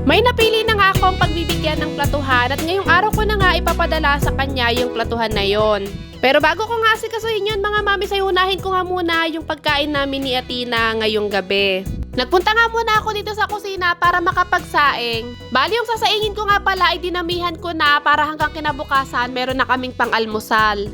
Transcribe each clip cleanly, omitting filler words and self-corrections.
May napili na nga akong pagbibigyan ng platuhan at ngayong araw ko na nga ipapadala sa kanya yung platuhan na yon. Pero bago ko nga asikasuhin yun mga mami, ay unahin ko nga muna yung pagkain namin ni Athena ngayong gabi. Nagpunta nga muna ako dito sa kusina para makapagsaing. Bali yung sasaingin ko nga pala ay dinamihan ko na para hanggang kinabukasan meron na kaming pang-almusal.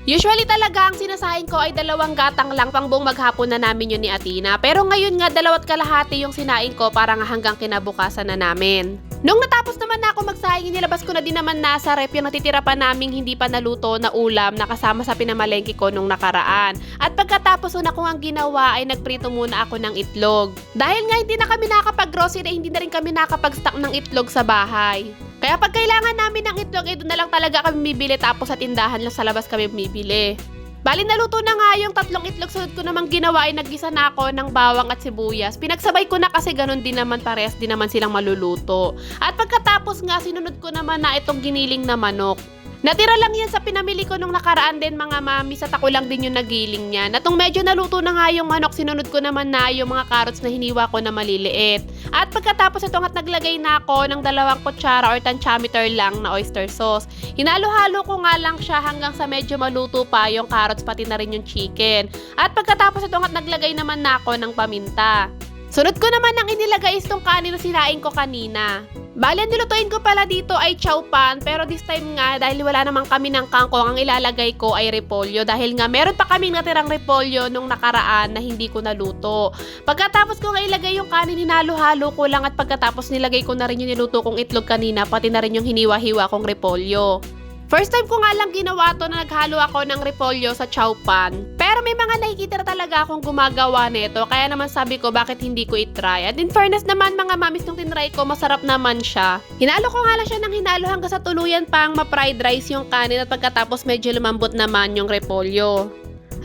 Usually talaga ang sinasaing ko ay 2 gatang lang pang buong maghapon na namin yun ni Athena. Pero ngayon nga 2 kalahati yung sinaing ko para nga hanggang kinabukasan na namin. Nung natapos naman na ako magsaing, nilabas ko na din naman nasa rep yung natitira pa naming hindi pa naluto na ulam na kasama sa pinamalengke ko nung nakaraan. At pagkatapos una ko ang ginawa ay nagprito muna ako ng itlog. Dahil nga hindi na kami nakapag-grocery, hindi na rin kami nakapag-stock ng itlog sa bahay. Kaya pag kailangan namin ng itlog, doon na lang talaga kami bibili tapos sa tindahan lang sa labas kami bibili. Bali naluto na nga yung 3 itlog, sunod ko namang ginawa ay naggisa na ako ng bawang at sibuyas. Pinagsabay ko na kasi ganun din naman, parehas din naman silang maluluto. At pagkatapos nga sinunod ko naman na itong giniling na manok. Natira lang yan sa pinamili ko nung nakaraan din mga mami, sa tako lang din yung nagiling niya. Natong medyo naluto na nga yung manok, sinunod ko naman na yung mga carrots na hiniwa ko na maliliit. At pagkatapos ito nga't naglagay na ako ng 2 kutsara or tantiameter lang na oyster sauce. Hinalo-halo ko nga lang siya hanggang sa medyo maluto pa yung carrots pati na rin yung chicken. At pagkatapos ito nga't naglagay naman na ako ng paminta. Sunod ko naman ang inilagay is tong kanin na sinaing ko kanina. Bali, ang nilutuin ko pala dito ay chow pan, pero this time nga dahil wala naman kami ng kangkong, ang ilalagay ko ay repolyo dahil nga meron pa kaming natirang repolyo nung nakaraan na hindi ko naluto. Pagkatapos ko nga ilagay yung kanin, hinalo-halo ko lang at pagkatapos nilagay ko na rin yung niluto kong itlog kanina, pati na rin yung hiniwa-hiwa kong repolyo. First time ko nga lang ginawa to na naghalo ako ng repolyo sa chow pan. Pero may mga nakikita na talaga akong gumagawa nito, kaya naman sabi ko bakit hindi ko itry. At in fairness naman mga mamis, nung tinry ko masarap naman siya. Hinalo ko nga lang siya ng hinalo hanggang sa tuluyan pang ma-fried rice yung kanin at pagkatapos medyo lumambot naman yung repolyo.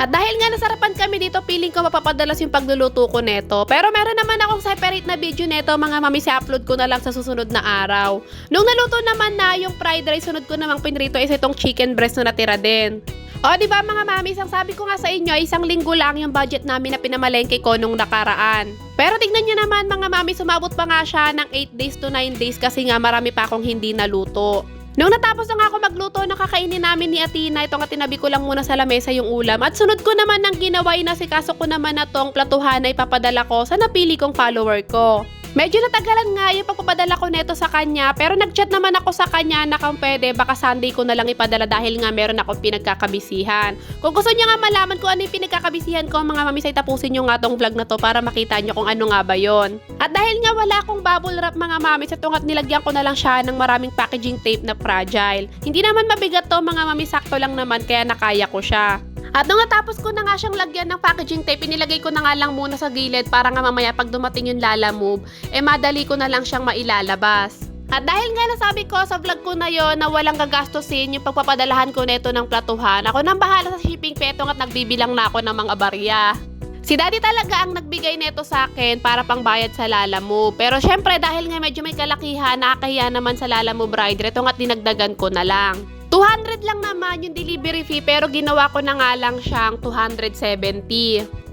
At dahil nga nasarapan kami dito, feeling ko mapapadalas yung pagluluto ko neto. Pero meron naman akong separate na video neto mga mami, upload ko na lang sa susunod na araw. Nung naluto naman na yung fried rice, sunod ko namang pinrito is itong chicken breast na natira din. O diba mga mami, ang sabi ko nga sa inyo, 1 linggo lang yung budget namin na pinamalengke ko nung nakaraan. Pero tignan nyo naman mga mami, sumabot pa nga siya ng 8 days to 9 days kasi nga marami pa akong hindi naluto. Nung natapos na nga ako magluto, nakakainin namin ni Athena, ito nga tinabi ko lang muna sa lamesa yung ulam. At sunod ko naman ng ginawa, inasikaso ko naman na tong platuhan na ipapadala ko sa napili kong follower ko. Medyo natagalan nga yung pagpapadala ko neto sa kanya, pero nag-chat naman ako sa kanya na kung pwede, baka Sunday ko na lang ipadala dahil nga meron akong pinagkakabisihan. Kung gusto niya nga malaman kung ano yung pinagkakabisihan ko, mga mami, ay tapusin nyo nga tong vlog na to para makita nyo kung ano nga ba yon. At dahil nga wala akong bubble wrap mga mami, sa tungat nilagyan ko na lang siya ng maraming packaging tape na fragile. Hindi naman mabigat to mga mami, sakto lang naman kaya nakaya ko siya. At nung natapos ko na nga siyang lagyan ng packaging tape, inilagay ko na nga lang muna sa gilid para nga mamaya pag dumating yung Lala Move, madali ko na lang siyang mailalabas. At dahil nga nasabi ko sa vlog ko na yon na walang gagastusin yung pagpapadalahan ko neto ng platuhan, ako nang bahala sa shipping petong at nagbibilang na ako ng mga barya. Si Daddy talaga ang nagbigay neto sa akin para pangbayad sa Lala Move. Pero syempre dahil nga medyo may kalakihan, nakakahiya naman sa Lala Move rider, itong at dinagdagan ko na lang. 200 lang naman yung delivery fee pero ginawa ko na nga lang siyang 270.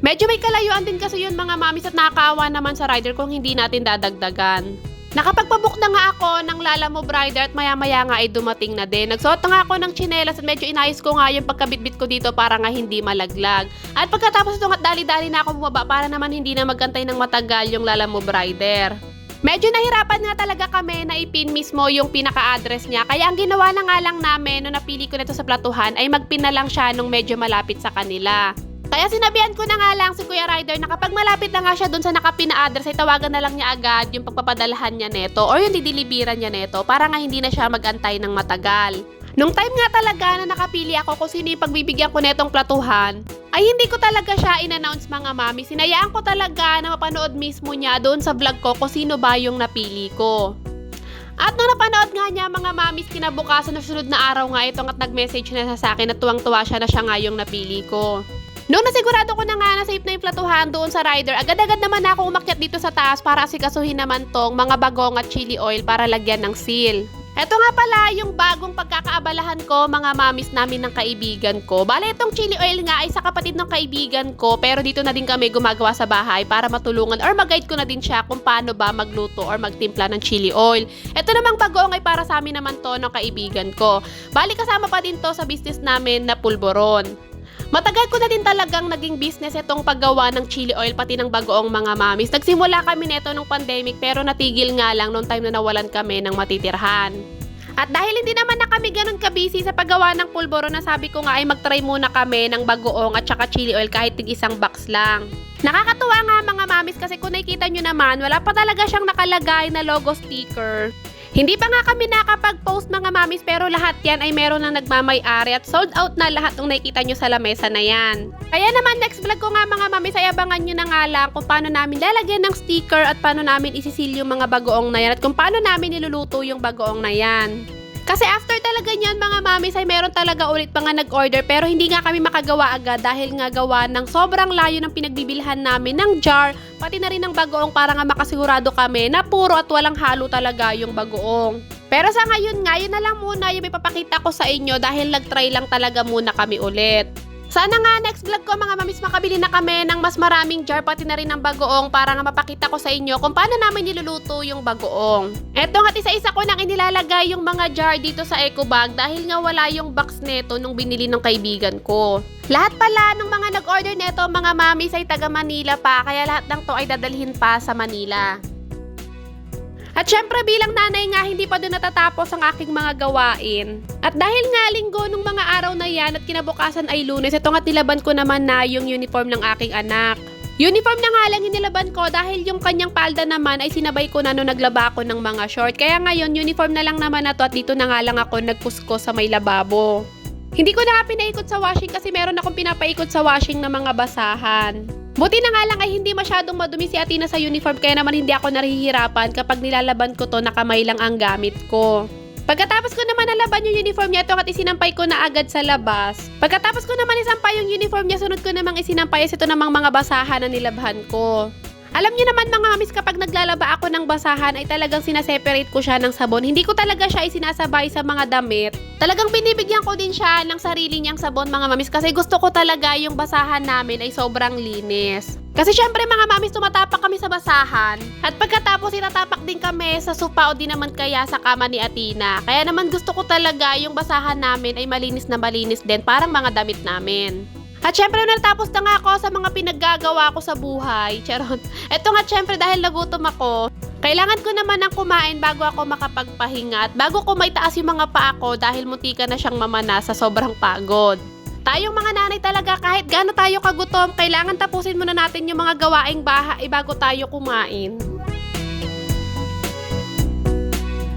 Medyo may kalayuan din kasi yun mga mamis at nakakaawa naman sa rider kung hindi natin dadagdagan. Nakapagpabook na nga ako ng Lala Move rider at maya-maya nga ay dumating na din. Nagsuot na nga ako ng tsinelas at medyo inayos ko nga yung pagkabitbit ko dito para nga hindi malaglag. At pagkatapos ito nga dali-dali na ako bumaba para naman hindi na magantay ng matagal yung Lala Move rider. Medyo nahirapan nga talaga kami na ipin mismo yung pinaka-address niya. Kaya ang ginawa na nga lang namin nung napili ko nito sa platuhan ay magpin na lang siya nung medyo malapit sa kanila. Kaya sinabihan ko na nga lang si Kuya Rider na kapag malapit na nga siya dun sa nakapin na address ay tawagan na lang niya agad yung pagpapadalahan niya neto or yung didilibiran niya neto para nga hindi na siya magantay ng matagal. Nung time nga talaga na nakapili ako kung sino yung pagbibigyan ko netong platuhan, ay hindi ko talaga siya in-announce mga mami. Sinayaan ko talaga na mapanood mismo niya doon sa vlog ko kung sino ba yung napili ko. At nung napanood nga niya mga mamis, kinabukasan na sunod na araw nga itong at nag-message na sa akin at tuwang-tuwa siya na siya nga yung napili ko. Nung nasigurado ko na nga na safe na yung platuhan doon sa rider, agad-agad naman ako umakyat dito sa taas para asikasuhin naman tong mga bagong at chili oil para lagyan ng seal. Eto nga pala yung bagong pagkakaabalahan ko, mga mamis namin ng kaibigan ko. Bale, itong chili oil nga ay sa kapatid ng kaibigan ko, pero dito na din kami gumagawa sa bahay para matulungan or mag-guide ko na din siya kung paano ba magluto or magtimpla ng chili oil. Ito namang bagoong ay para sa amin naman to ng kaibigan ko. Bale, kasama pa din to sa business namin na pulboron. Matagal ko na din talagang naging business itong paggawa ng chili oil pati ng bagoong, mga mamis. Nagsimula kami nito nung pandemic pero natigil nga lang nung time na nawalan kami ng matitirhan. At dahil hindi naman na kami ganun kabisi sa paggawa ng pulboro, na sabi ko nga ay mag-try muna kami ng bagoong at saka chili oil kahit tig isang box lang. Nakakatuwa nga, mga mamis, kasi kung nakikita nyo naman, wala pa talaga siyang nakalagay na logo sticker. Hindi pa nga kami nakapag-post, mga mamis, pero lahat yan ay meron na nagmamay-ari at sold out na lahat ng nakikita nyo sa lamesa na yan. Kaya naman next vlog ko nga, mga mamis, ay abangan nyo na nga lang kung paano namin lalagyan ng sticker at paano namin isisil yung mga bagoong na yan at kung paano namin niluluto yung bagoong na yan. Kasi after talaga niyan, mga mamis, ay meron talaga ulit pa nga nag-order pero hindi nga kami makagawa agad dahil nga gawa ng sobrang layo ng pinagbibilhan namin ng jar, pati na rin ng bagoong para nga makasigurado kami na puro at walang halo talaga yung bagoong. Pero sa ngayon nga, yun na lang muna yung ipapakita ko sa inyo dahil nag-try lang talaga muna kami ulit. Sana nga next vlog ko, mga mamis, makabili na kami ng mas maraming jar pati na rin ng bagoong para nga mapakita ko sa inyo kung paano namin niluluto yung bagoong. Eto nga, isa-isa ko nang inilalagay yung mga jar dito sa eco bag dahil nga wala yung box neto nung binili ng kaibigan ko. Lahat pala ng mga nag-order neto, mga mamis, ay taga Manila pa, kaya lahat ng to ay dadalhin pa sa Manila. At syempre bilang nanay nga, hindi pa doon natatapos ang aking mga gawain. At dahil nga linggo nung mga araw na yan at kinabukasan ay Lunes, ito nga nilaban ko naman na yung uniform ng aking anak. Uniform na nga lang inilaban ko dahil yung kanyang palda naman ay sinabay ko na nung naglaba ako ng mga short. Kaya ngayon uniform na lang naman na to at dito na nga lang ako nagkusko sa may lababo. Hindi ko na nga pinaikot sa washing kasi meron akong pinapaikot sa washing ng mga basahan. Buti na nga lang ay hindi masyadong madumi si Athena sa uniform kaya naman hindi ako nahihirapan kapag nilalaban ko to, nakamay lang ang gamit ko. Pagkatapos ko naman nalaban yung uniform niya, ito at isinampay ko na agad sa labas. Pagkatapos ko naman isampay yung uniform niya, sunod ko namang isinampay ito namang mga basahan na nilabhan ko. Alam niyo naman, mga mamis, kapag naglalaba ako ng basahan ay talagang sinaseparate ko siya ng sabon. Hindi ko talaga siya isinasabay sa mga damit. Talagang binibigyan ko din siya ng sarili niyang sabon, mga mamis, kasi gusto ko talaga yung basahan namin ay sobrang linis. Kasi syempre, mga mamis, tumatapak kami sa basahan at pagkatapos itatapak din kami sa sopa o di naman kaya sa kama ni Athena. Kaya naman gusto ko talaga yung basahan namin ay malinis na malinis din, parang mga damit namin. At syempre, natapos na nga ako sa mga pinaggagawa ko sa buhay. Charot. Eto nga, syempre, dahil nagutom ako, kailangan ko naman ng kumain bago ako makapagpahinga at bago ko maitaas yung mga paa ko dahil muntika na siyang mamana sa sobrang pagod. Tayong mga nanay talaga, kahit gaano tayo kagutom, kailangan tapusin muna natin yung mga gawaing bahay bago tayo kumain.